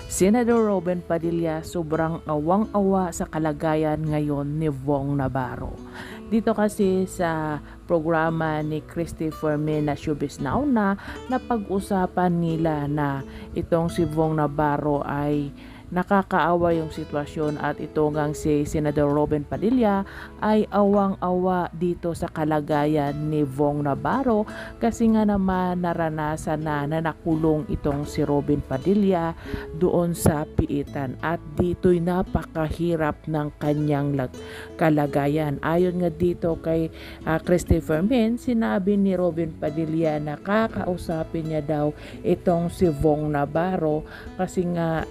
Senador Robin Padilla sobrang awang-awa sa kalagayan ngayon ni Vong Navarro. Dito kasi sa programa ni Christopher Fermin na Showbiz Now na napag-usapan nila na itong si Vong Navarro ay nakakaawa yung sitwasyon at ito ngang si Senador Robin Padilla ay awang-awa dito sa kalagayan ni Vong Navarro kasi nga naman naranasan na nakulong itong si Robin Padilla doon sa piitan at dito'y napakahirap ng kanyang kalagayan. Ayon nga dito kay Christopher Fermin, sinabi ni Robin Padilla na kakausapin niya daw itong si Vong Navarro kasi nga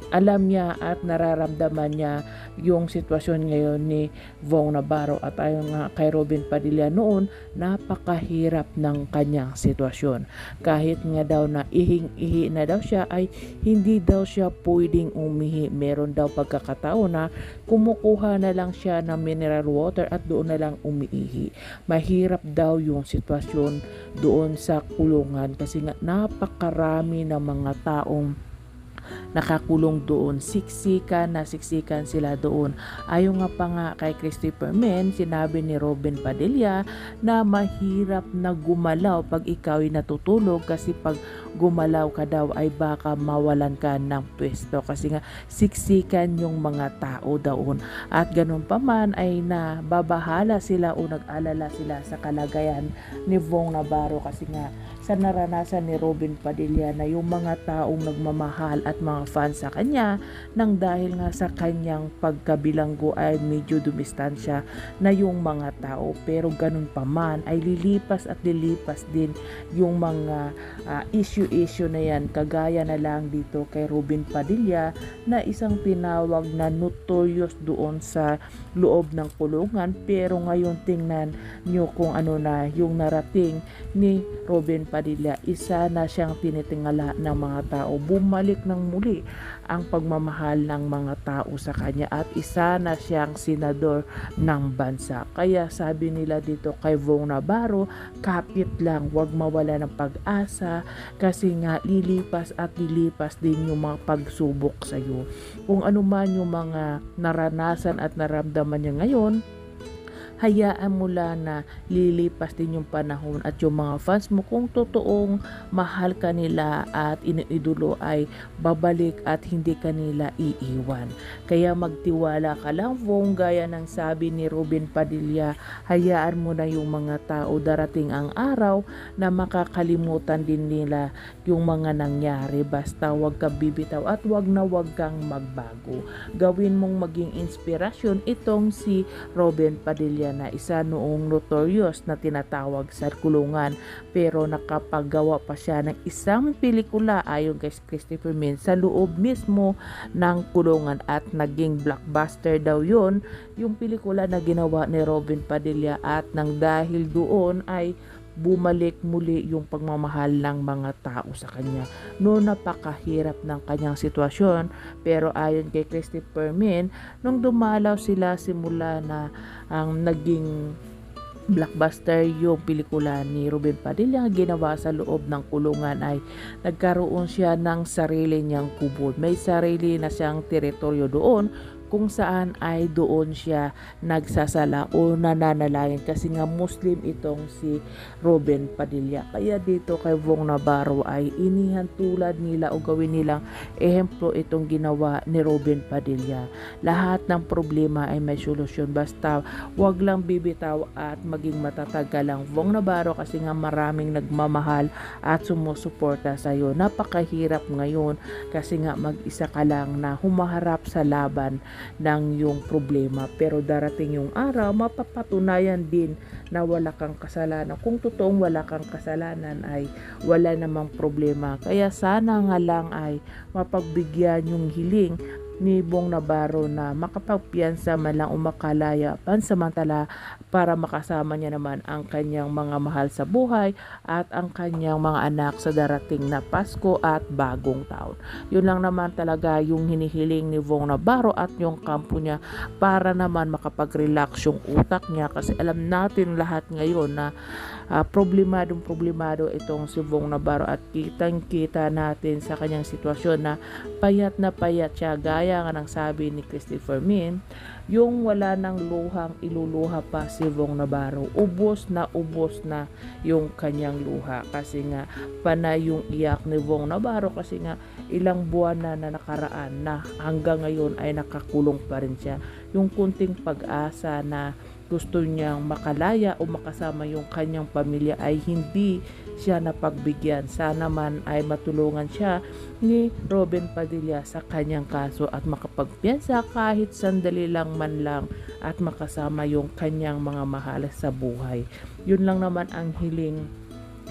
alam niya at nararamdaman niya yung sitwasyon ngayon ni Vong Navarro at ayon nga kay Robin Padilla noon, napakahirap ng kanyang sitwasyon. Kahit nga daw na ihing-ihi na daw siya ay hindi daw siya pwedeng umihi. Meron daw pagkakataon na kumukuha na lang siya ng mineral water at doon na lang umiihi. Mahirap daw yung sitwasyon doon sa kulungan kasi nga napakarami ng mga taong nakakulong doon. Siksikan sila doon. Ayon nga pa nga kay Christopher Fermin, sinabi ni Robin Padilla na mahirap na gumalaw pag ikaw ay natutulog kasi pag gumalaw ka daw ay baka mawalan ka ng pwesto kasi nga siksikan yung mga tao doon. At ganun pa man ay nababahala sila o nag-alala sila sa kalagayan ni Vong Navarro kasi nga sa naranasan ni Robin Padilla na yung mga taong nagmamahal at mga fans sa kanya nang dahil nga sa kanyang pagkabilanggo ay medyo dumistansya na yung mga tao, pero ganun pa man ay lilipas din yung mga issue na yan, kagaya na lang dito kay Robin Padilla na isang tinawag na notorious doon sa loob ng kulungan, pero ngayon tingnan nyo kung ano na yung narating ni Robin Padilla. Isa na siyang tinitingala ng mga tao. Bumalik ng muli ang pagmamahal ng mga tao sa kanya at isa na siyang senador ng bansa. Kaya sabi nila dito kay Vong Navarro, kapit lang, wag mawala ng pag-asa kasi nga lilipas din yung mga pagsubok sa iyo. Kung ano man yung mga naranasan at naramdaman niya ngayon, hayaan mo lang na lilipas din yung panahon at yung mga fans mo kung totoong mahal ka nila at iniidolo ay babalik at hindi ka nila iiwan. Kaya magtiwala ka lang, Vong, gaya ng sabi ni Robin Padilla, hayaan mo na yung mga tao, darating ang araw na makakalimutan din nila yung mga nangyari. Basta wag kang bibitaw at wag kang magbago. Gawin mong maging inspirasyon itong si Robin Padilla na isa noong notorious na tinatawag sa kulungan, pero nakapagawa pa siya ng isang pelikula ayon kay Christopher Fermin sa loob mismo ng kulungan at naging blockbuster daw yun yung pelikula na ginawa ni Robin Padilla at nang dahil doon ay bumalik muli yung pagmamahal ng mga tao sa kanya. Noon napakahirap ng kanyang sitwasyon, pero ayon kay Christopher Fermin, nung dumalaw sila simula na ang naging blockbuster yung pelikula ni Robin Padilla ginawa sa loob ng kulungan ay nagkaroon siya ng sarili niyang kubo. May sarili na siyang teritoryo doon kung saan ay doon siya nagsasala o nananalangin kasi nga Muslim itong si Robin Padilla. Kaya dito kay Vong Navarro ay inihan tulad nila o gawin nilang ehemplo itong ginawa ni Robin Padilla. Lahat ng problema ay may solusyon, basta wag lang bibitaw at maging matatag ka lang, Vong Navarro, kasi nga maraming nagmamahal at sumusuporta sa iyo. Napakahirap ngayon kasi nga mag-isa ka lang na humaharap sa laban ng yung problema, pero darating yung araw mapapatunayan din na wala kang kasalanan. Kung totoong wala kang kasalanan ay wala namang problema. Kaya sana nga lang ay mapagbigyan yung hiling ni Bong Navarro na makapagpiyansa man lang o makalaya pansamantala para makasama niya naman ang kanyang mga mahal sa buhay at ang kanyang mga anak sa darating na Pasko at Bagong Taon. Yun lang naman talaga yung hinihiling ni Bong Navarro at yung kampo niya para naman makapag-relax yung utak niya, kasi alam natin lahat ngayon na problemado itong si Bong Navarro at kitang-kita natin sa kanyang sitwasyon na payat siya, gaya nga ng sabi ni Christopher Min, yung wala ng luhang iluluha pa si Bong Navarro. Ubos na yung kanyang luha kasi nga panay yung iyak ni Bong Navarro, kasi nga ilang buwan na nakaraan na hanggang ngayon ay nakakulong pa rin siya. Yung kunting pag-asa na gusto niyang makalaya o makasama yung kanyang pamilya ay hindi siya napagbigyan. Sana man ay matulungan siya ni Robin Padilla sa kanyang kaso at makapagpiyansa kahit sandali lang man lang at makasama yung kanyang mga mahal sa buhay. Yun lang naman ang hiling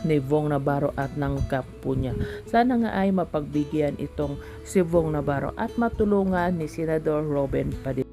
ni Bong Navarro at ng kampo niya. Sana nga ay mapagbigyan itong si Bong Navarro at matulungan ni Senador Robin Padilla.